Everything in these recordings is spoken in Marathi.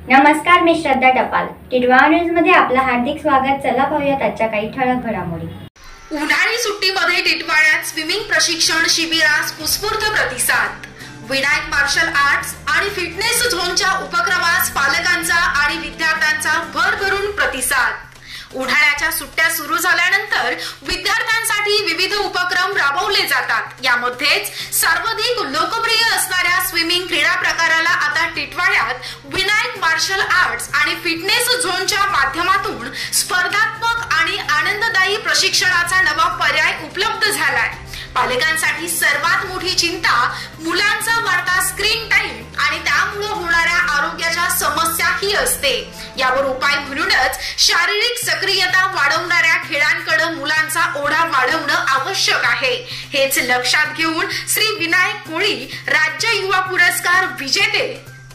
नमस्कार, मी श्रद्धा टपाल. टिडवा न्यूज मध्ये आपलं हार्दिक स्वागत. चला पाहूयात आजच्या काही ठळक घडामोडी. उन्हाळी सुट्टीमध्ये टिटवाळ्यात स्विमिंग प्रशिक्षण शिबिरास उत्स्फूर्त प्रतिसाद. विनायक मार्शल आर्ट्स आणि फिटनेस झोनच्या उपक्रमास पालकांचा आणि विद्यार्थ्यांचा भरभरून प्रतिसाद. उन्हाळ्याच्या सुट्ट्या सुरू झाल्यानंतर विद्यार्थ्यांसाठी विविध उपक्रम राबवले जातात. यामध्येच सर्वाधिक लोकप्रिय असणाऱ्या स्विमिंग क्रीडा प्रकाराला आता टिटवाळ्यात विनायक मार्शल आर्ट्स आणि फिटनेस झोनच्या माध्यमातून स्पर्धात्मक आणि आनंददायी प्रशिक्षणाचा नवा पर्याय उपलब्ध झालाय. पालकांसाठी सर्वात मोठी चिंता मुलांचा वाढता स्क्रीन टाइम आणि त्यामुळे होणाऱ्या आरोग्याच्या समस्याही असते. यावर उपाय म्हणूनच शारीरिक सक्रियता वाढवणाऱ्या खेळांकडे मुलांचा ओढा वाढवणं आवश्यक आहे. हेच लक्षात घेऊन श्री विनायक कोळी राज्य युवा पुरस्कार विजेते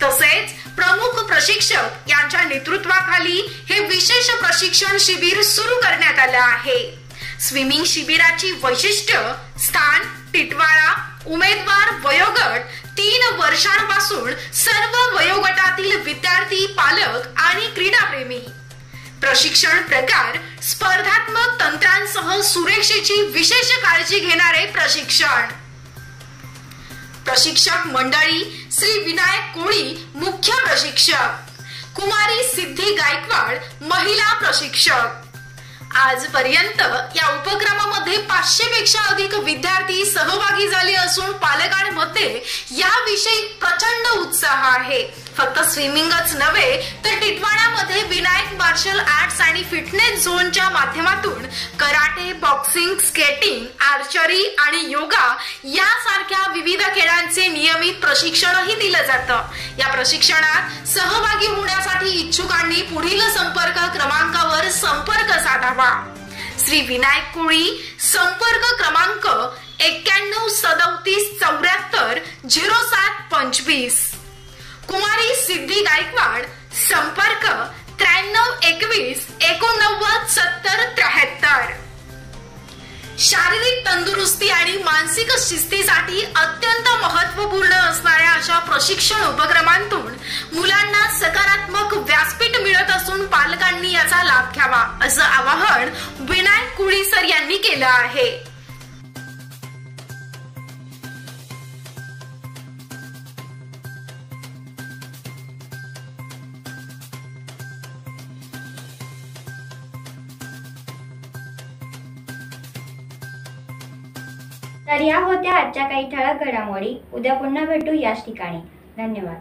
तसेच प्रमुख प्रशिक्षक यांच्या नेतृत्वाखाली हे विशेष प्रशिक्षण शिबिर सुरू करण्यात आलं आहे. स्विमिंग शिबिराची वैशिष्ट्य स्थान टिटवाळा. उमेदवार वयोगट 3 वर्षांपासून सर्व वयोगटातील विद्यार्थी, पालक आणि क्रीडाप्रेमी. प्रशिक्षण प्रकार स्पर्धात्मक तंत्रांसह सुरक्षेची विशेष काळजी घेणारे प्रशिक्षण. प्रशिक्षक मंडळी श्री विनायक कोळी मुख्य प्रशिक्षक, कुमारी सिद्धी गायकवाड महिला प्रशिक्षक. आजपर्यंत या उपक्रमामध्ये 500 पेक्षा अधिक विद्यार्थी सहभागी झाले असून पालकांमध्ये याविषयी प्रचंड उत्साह आहे. फक्त स्विमिंगच नव्हे तर टिटवाळ्यामध्ये विनायक मार्शल आर्ट्स आणि फिटनेस झोनच्या माध्यमातून कराटे, बॉक्सिंग, स्केटिंग, आर्चरी आणि योगा यासारख्या विविध खेळांचे नियमित प्रशिक्षणही दिलं जातं. या प्रशिक्षणात सहभागी होण्यासाठी इच्छुकांनी पुढील संपर्क क्रमांकावर संपर्क साधावा. श्री विनायक कोळी, संपर्क क्रमांक 91 37 74 0725. कुमारी सिद्धी गायकवाड, संपर्क 93 21 89 70 73. शारीरिक तंदुरुस्ती आणि मानसिक शिस्तीसाठी अत्यंत महत्त्वपूर्ण असणाऱ्या अशा प्रशिक्षण उपक्रमांतून मुलांना सकारात्मक व्यासपीठ मिळत असून पालकांनी याचा लाभ घ्यावा असं आवाहन विनायक कोळी सर यांनी केलं आहे. तर या होत्या आजच्या काही ठळक घडामोडी. उद्या पुन्हा भेटू याच ठिकाणी. धन्यवाद.